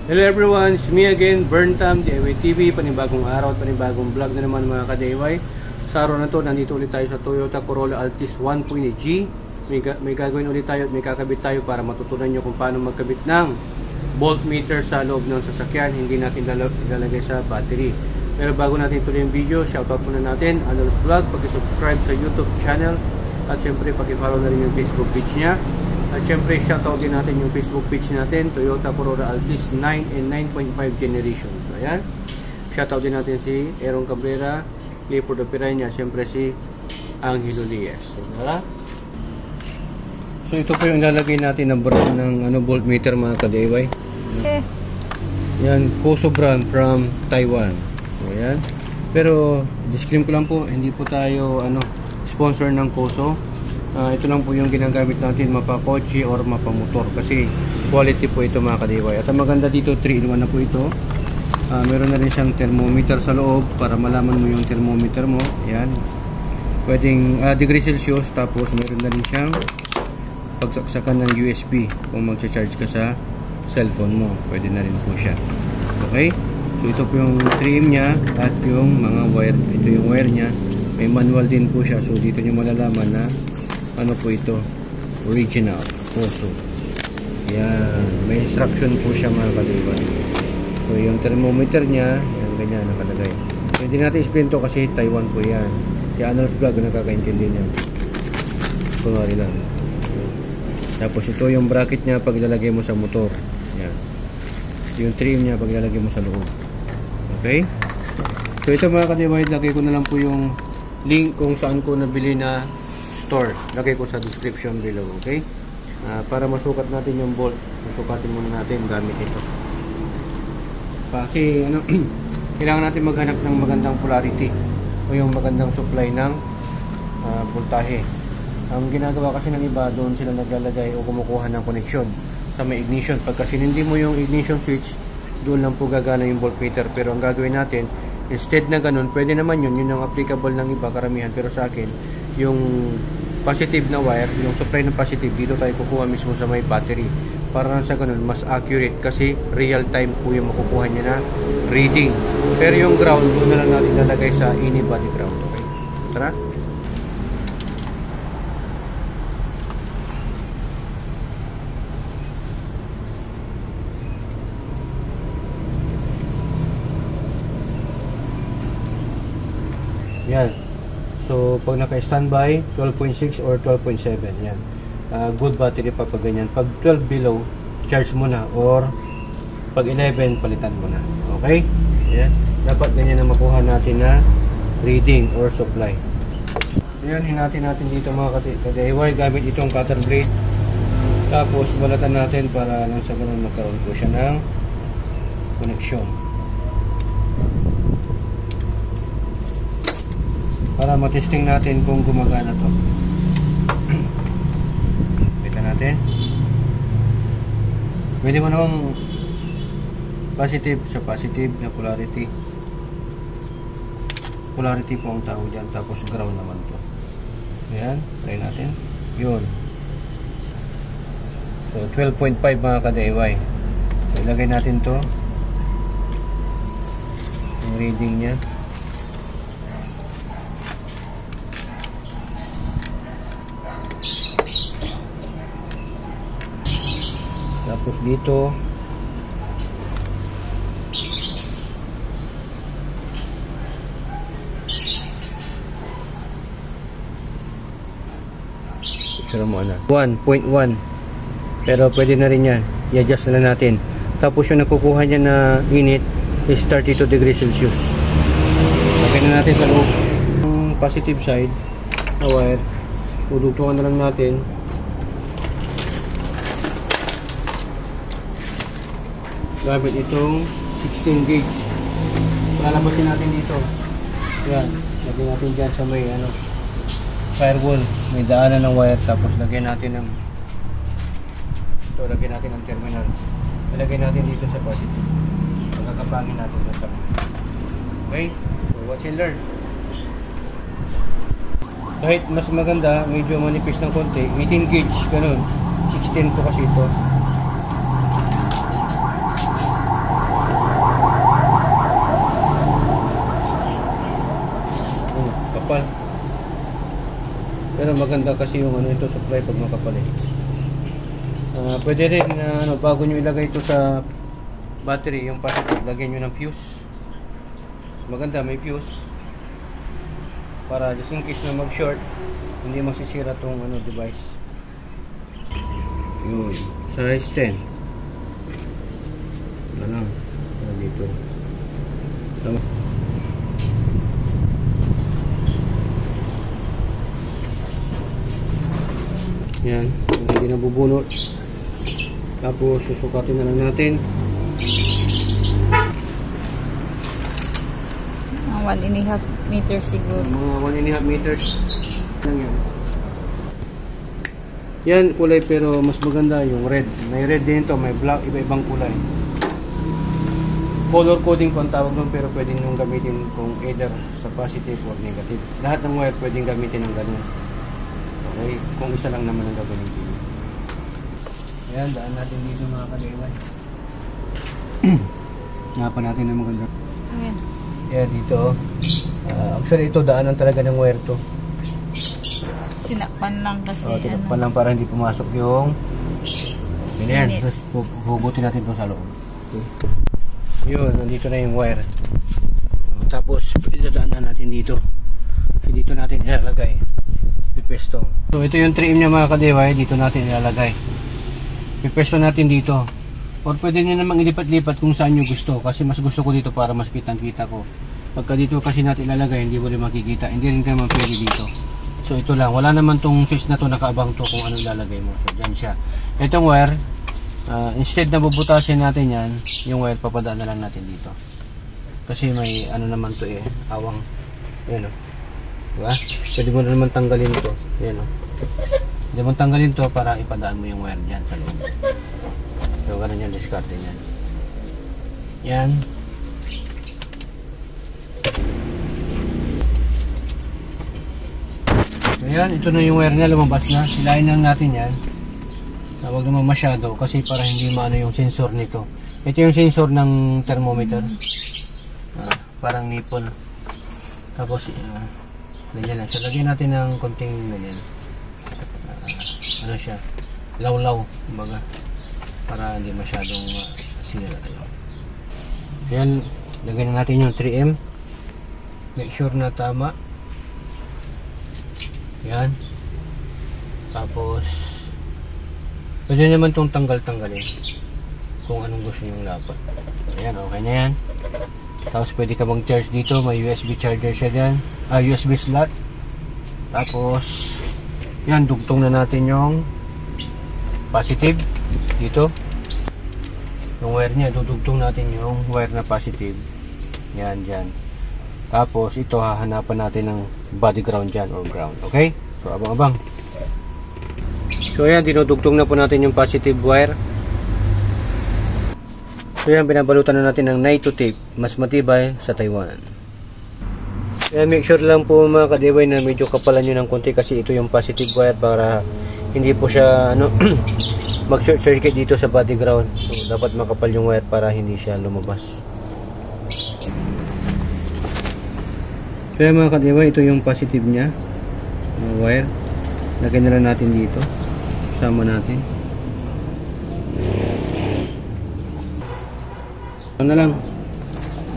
Hello everyone, it's me again, Burntam, DIY TV, panibagong araw at panibagong vlog na naman mga ka-DIY. Sa araw na to, nandito ulit tayo sa Toyota Corolla Altis 1.8G. May gagawin ulit tayo at may kakabit tayo para matutunan nyo kung paano magkabit ng voltmeter sa loob ng sasakyan. Hindi natin ilalagay sa battery. Pero bago natin tuloy yung video, shoutout muna natin, Anols Vlog, pag-subscribe sa YouTube channel at syempre pag-follow na rin yung Facebook page niya. At syempre, shoutout din natin yung Facebook page natin, Toyota Corolla Altis 9 and 9.5 generation. So, ayan. Shoutout din natin si Aaron Cabrera, Clifford Opiranya, syempre si Angelo Lies. So, diba? So, ito po yung lalagay natin na brand ng voltmeter mga ka-DIY. Yan, Koso brand from Taiwan. So, ayan. Pero, disclaimer ko lang po, hindi po tayo sponsor ng Koso. Ito lang po yung ginagamit natin mapa-kotse or mapa-motor kasi quality po ito mga ka-DIY. At ang maganda dito, 3-in-1 na po ito. Meron na rin siyang thermometer sa loob para malaman mo yung thermometer mo. Yan. Pwedeng degree Celsius, tapos meron na rin siyang pagsaksakan ng USB kung mag-charge ka sa cellphone mo. Pwede na rin po siya. Okay? So ito po yung 3M niya at yung mga wire. Ito yung wire niya. May manual din po siya. So dito nyo malalaman na ano po ito, original Koso. Yan, may instruction po siya mga ka-DIY. So yung thermometer niya, yan ganyan nakalagay. Hindi natin explain to kasi Taiwan po yan. Si Anols Vlog nakakaintindi niya. Kunwari lang. Tapos ito yung bracket niya pag ilalagay mo sa motor. Yan. Yung trim niya pag ilalagay mo sa loob. Okay? So ito mga ka-DIY, lagay ko na lang po yung link kung saan ko nabili na store. Lagay ko sa description below, okay? Para masukat natin yung bolt, masukatin muna natin gamit ito. Kasi kailangan natin maghanap ng magandang polarity o yung magandang supply ng voltahe. Ang ginagawa kasi ng iba, doon sila naglalagay o kumukuha ng connection sa may ignition. Pagka sinindi mo yung ignition switch, doon lang po gagana yung voltmeter. Pero ang gagawin natin, instead na ganun, pwede naman yun ang applicable ng iba karamihan. Pero sa akin, yung positive na wire, yung supply ng positive, dito tayo kukuha mismo sa may battery para sa ganun mas accurate kasi real time po yung makukuha niya na reading. Pero yung ground, doon na lang natin lalagay sa any body ground. Okay? Tara! Yan. So, pag naka-standby, 12.6 or 12.7. Yan. Good battery pa pag ganyan. Pag 12 below, charge mo na. Or, pag 11, palitan mo na. Okay? Yan. Dapat ganyan na makuha natin na reading or supply. Yan, hinatin natin dito mga ka-DIY gamit itong cutter blade. Tapos, balatan natin para nang sa ganun magkaroon po siya ng connection. Para matesting natin kung gumagana to. Kita natin. Pwede mo namang positive sa positive na polarity. Polarity po ang tawag dyan. Tapos ground naman to. Ayan. Try natin. Yun. So 12.5 mga ka-DIY. So ilagay natin to. Yung reading nya. Tapos dito mo na 1.1 pero pwede na rin yan i-adjust na natin. Tapos yung nakukuha niya na init is 32 degrees Celsius. Lagay na natin sa loob yung positive side na wire. Udugtungan na lang natin. Gamit itong 16 gauge. Lalabasin natin dito. Yan. Lagyan natin dyan sa may firewall. May daanan ng wire. Tapos lagyan natin ng ito. Lagyan natin ng terminal. Ilagay natin dito sa positive. Pagkakapangin natin sa okay? So watch and learn. Kahit mas maganda, medyo manipis ng konti. 18 gauge. Ganun. 16 po kasi ito. maganda kasi yung ano ito supply pag makapal eh. Pwede rin bago nyo ilagay ito sa battery, yung positive, lagyan nyo ng fuse. Mas maganda may fuse para just in case na mag short hindi masisira tong device. Yun, size 10 na lang dito. Tama. Yan, hindi na bubunot. Tapos susukatin na lang natin. 1.5 meters siguro. Mga 1.5 meters lang yan. Yan, kulay pero mas maganda yung red. May red din to, may black, iba-ibang kulay. Color coding po ang tawag nun, pero pwede nyo gamitin kung either sa positive or negative. Lahat ng wire pwedeng gamitin ng ganun. Okay, kung isa lang naman ang gagamitin. Ayan, daan natin dito mga kaliwan. Napan natin ang maganda. Ayan. Ayan dito. Actually ito daanan talaga ng wire to. Tinakpan lang kasi. Tinakpan lang para hindi pumasok yung ganyan. Tapos hugutin natin ito sa loob. Okay. Yun, nandito na yung wire. Tapos idadaanan natin dito. Dito natin ilalagay. Pipesto. So ito yung 3M niya mga kadeway. Dito natin ilalagay. Pipesto natin dito. Or pwede nyo namang ilipat-lipat kung saan nyo gusto. Kasi mas gusto ko dito para mas kitang-kita ko. Pagka dito kasi natin ilalagay, hindi mo rin makikita. Hindi rin naman pwede dito. So ito lang. Wala naman tong switch na to nakaabang to kung ano ilalagay mo. So dyan siya. Itong wire, instead na bubutasin natin yan, yung wire papadaan na lang natin dito. Kasi may ano naman to awang. Yan o. Diba? Pwede mo na naman tanggalin to. Yan o. Pwede mo tanggalin to para ipadaan mo yung wire dyan sa loob. So, ganun yung discard din yan. Yan. So, yan. Ito na yung wire niya. Lumabas na. Silayin lang natin yan. Huwag naman masyado kasi para hindi maano yung sensor nito. Ito yung sensor ng thermometer. Parang nipple. Tapos, ganyan lang. So, lagyan natin ng konting ganyan. Ano siya? Law-law. Kumbaga. Para hindi masyadong sira tayo. Yan, lagyan natin yung 3M. Make sure na tama. Yan. Tapos pwede naman itong tanggal-tanggalin kung anong gusto nyo lapat. Ayan, okay na yan. Tapos pwede ka mag-charge dito. May USB charger siya dyan. USB slot. Tapos yan, dugtong na natin yung positive dito. Yung wire niya, dudugtong natin yung wire na positive. Yan, dyan. Tapos ito, hahanapan natin ng body ground dyan or ground. Okay? So, abang-abang. So, yan, dinudugtong na po natin yung positive wire. So, yan, binabalutan na natin ng nitro tape. Mas matibay sa Taiwan. Yan, make sure lang po mga kadeway na medyo kapalan nyo ng konti kasi ito yung positive wire para hindi po siya mag-short circuit dito sa body ground. So, dapat makapal yung wire para hindi siya lumabas. Kaya mga kadiwa, ito yung positive nya wire. Lagyan na lang natin dito. Sama natin. Ano na lang?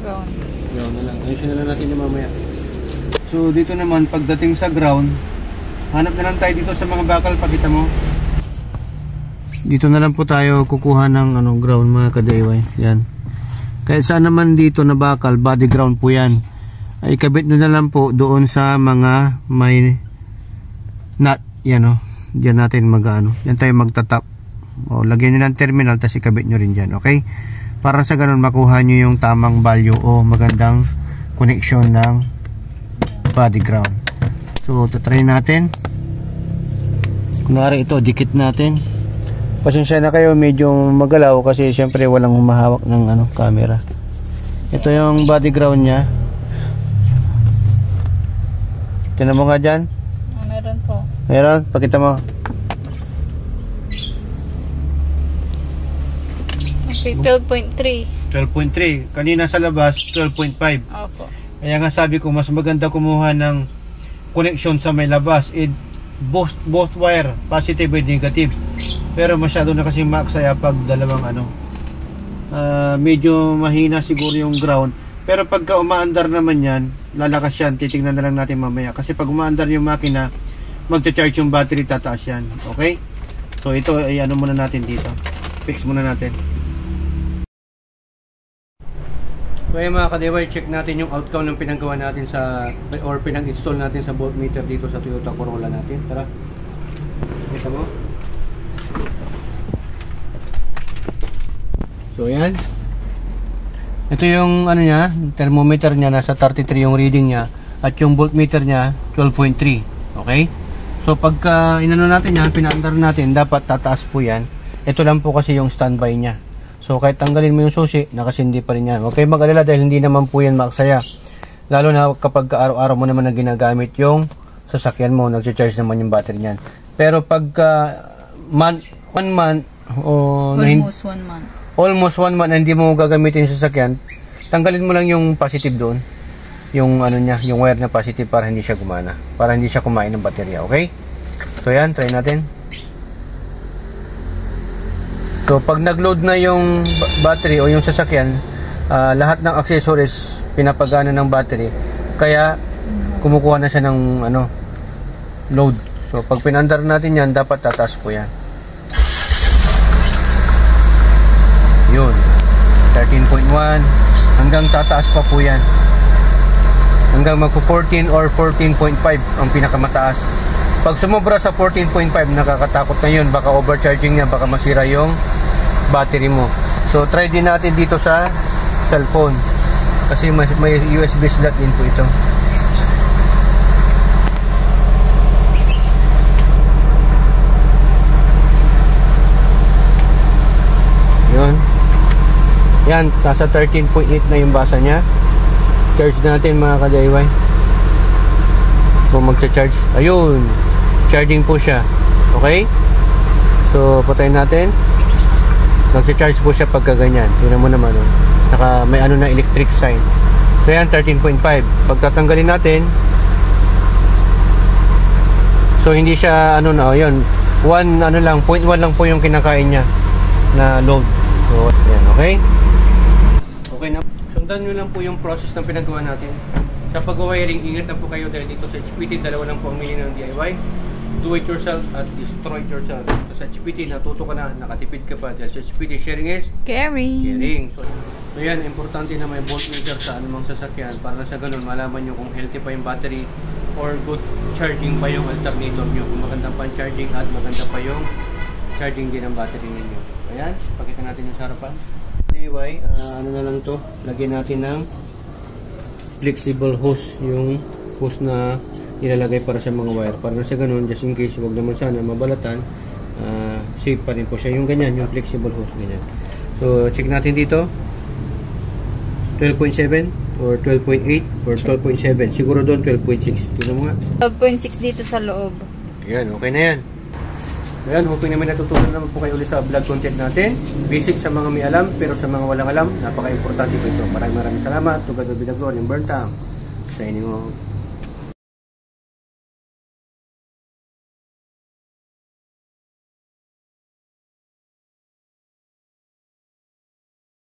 Ground. Ground na lang. Ayusin na lang natin yung mamaya. So dito naman, pagdating sa ground, hanap na lang tayo dito sa mga bakal. Pakita mo. Dito na lang po tayo kukuha ng ground mga kadiwa. Yan. Kahit saan naman dito na bakal, body ground po yan. Ay ikabit nyo na lang po doon sa mga may nut. Yan o. Diyan natin yan tayo magtatap. O, lagyan nyo ng terminal tapos ikabit nyo rin dyan. Okay? Para sa ganun makuha nyo yung tamang value o magandang connection ng body ground. So tatry natin. Kunwari ito, dikit natin. Pasensya na kayo, medyo magalaw kasi syempre walang humahawak ng camera. Ito yung body ground nya. Tignan mo nga dyan. Meron po. Meron? Pakita mo. Okay, 12.3. 12.3. Kanina sa labas, 12.5. Opo. Kaya nga sabi ko, mas maganda kumuha ng connection sa may labas. both wire, positive and negative. Pero masyado na kasi maksaya pag dalawang medyo mahina siguro yung ground. Pero pagka umaandar naman yan, lalakas yan. Titingnan na lang natin mamaya. Kasi pag umaandar yung makina, magcha-charge yung battery, tataas yan. Okay? So ito ay muna natin dito. Fix muna natin. So ayun mga ka-DIY, check natin yung outcome ng pinagawa natin or pinag-install natin sa voltmeter dito sa Toyota Corolla natin. Tara. Kita mo? So yan. Ito yung niya, thermometer niya, nasa 33 yung reading niya. At yung voltmeter niya, 12.3. Okay? So pagka natin yan, pinaandar natin, dapat tataas po yan. Ito lang po kasi yung standby niya. So kahit tanggalin mo yung susi, nakasindi pa rin yan. Huwag kayong mag-alala dahil hindi naman po yan maksaya. Lalo na kapag araw-araw mo naman na ginagamit yung sasakyan mo, nag-charge naman yung battery niyan. Pero pagka 1 month o almost 1 month na hindi mo gagamitin yung sasakyan, tanggalin mo lang yung positive doon. Yung niya, yung wire na positive para hindi siya gumana. Para hindi siya kumain ng baterya, okay? So yan, try natin. So pag nag-load na yung battery o yung sasakyan, lahat ng accessories pinapagana ng battery. Kaya kumukuha na siya ng load. So pag pinandar natin yan, dapat tataas po yan. Yun, 13.1 hanggang tataas pa po yan. Hanggang magpo 14 or 14.5 ang pinakamataas. Pag sumobra sa 14.5, nakakatakot na yun. Baka overcharging niya, baka masira yung battery mo. So try din natin dito sa cellphone. Kasi may USB slot din po ito. Yun. Yan, nasa 13.8 na yung basa niya. Charge natin mga ka-DIY. Kung magcha-charge. Ayun. Charging po siya. Okay? So, patayin natin. Magcha-charge po siya pagka ganyan. Tingnan mo naman. Saka may na electric sign. So, yan, 13.5. Pag tatanggalin natin, so, hindi siya, yun. 0.1 lang po yung kinakain niya na load. So, yan, okay? Okay na. Sundan nyo lang po yung process ng pinagawa natin. Sa pag-wiring, ingat na po kayo dahil dito sa HPT, dalawa lang po ang meaning ng DIY. Do it yourself at destroy it yourself. So, sa HPT, natuto ka na, nakatipid ka pa. Dahil sa HPT, sharing is caring. So yan, importante na may voltmeter sa anumang sasakyan para sa ganun, malaman nyo kung healthy pa yung battery or good charging pa yung alternator nyo. Kung maganda pa yung charging at maganda pa yung charging din ang battery ninyo. Ayan, pakita natin yung harapan. DIY, na lang to, lagyan natin ng flexible hose, yung hose na ilalagay para sa mga wire, para sa ganun, just in case wag naman sana mabalatan, safe pa rin po siya, yung ganyan, yung flexible hose, ganyan. So check natin dito, 12.7 or 12.8 or 12.7, siguro doon 12.6. Tignan mo nga, 12.6 dito sa loob. yan, okay na yan. Ayan, hoping naman natutunan naman po kayo ulit sa vlog content natin. Basic sa mga may alam, pero sa mga walang alam, napaka-importante po ito. Maraming salamat. To God be the glory and burn time. Signing off.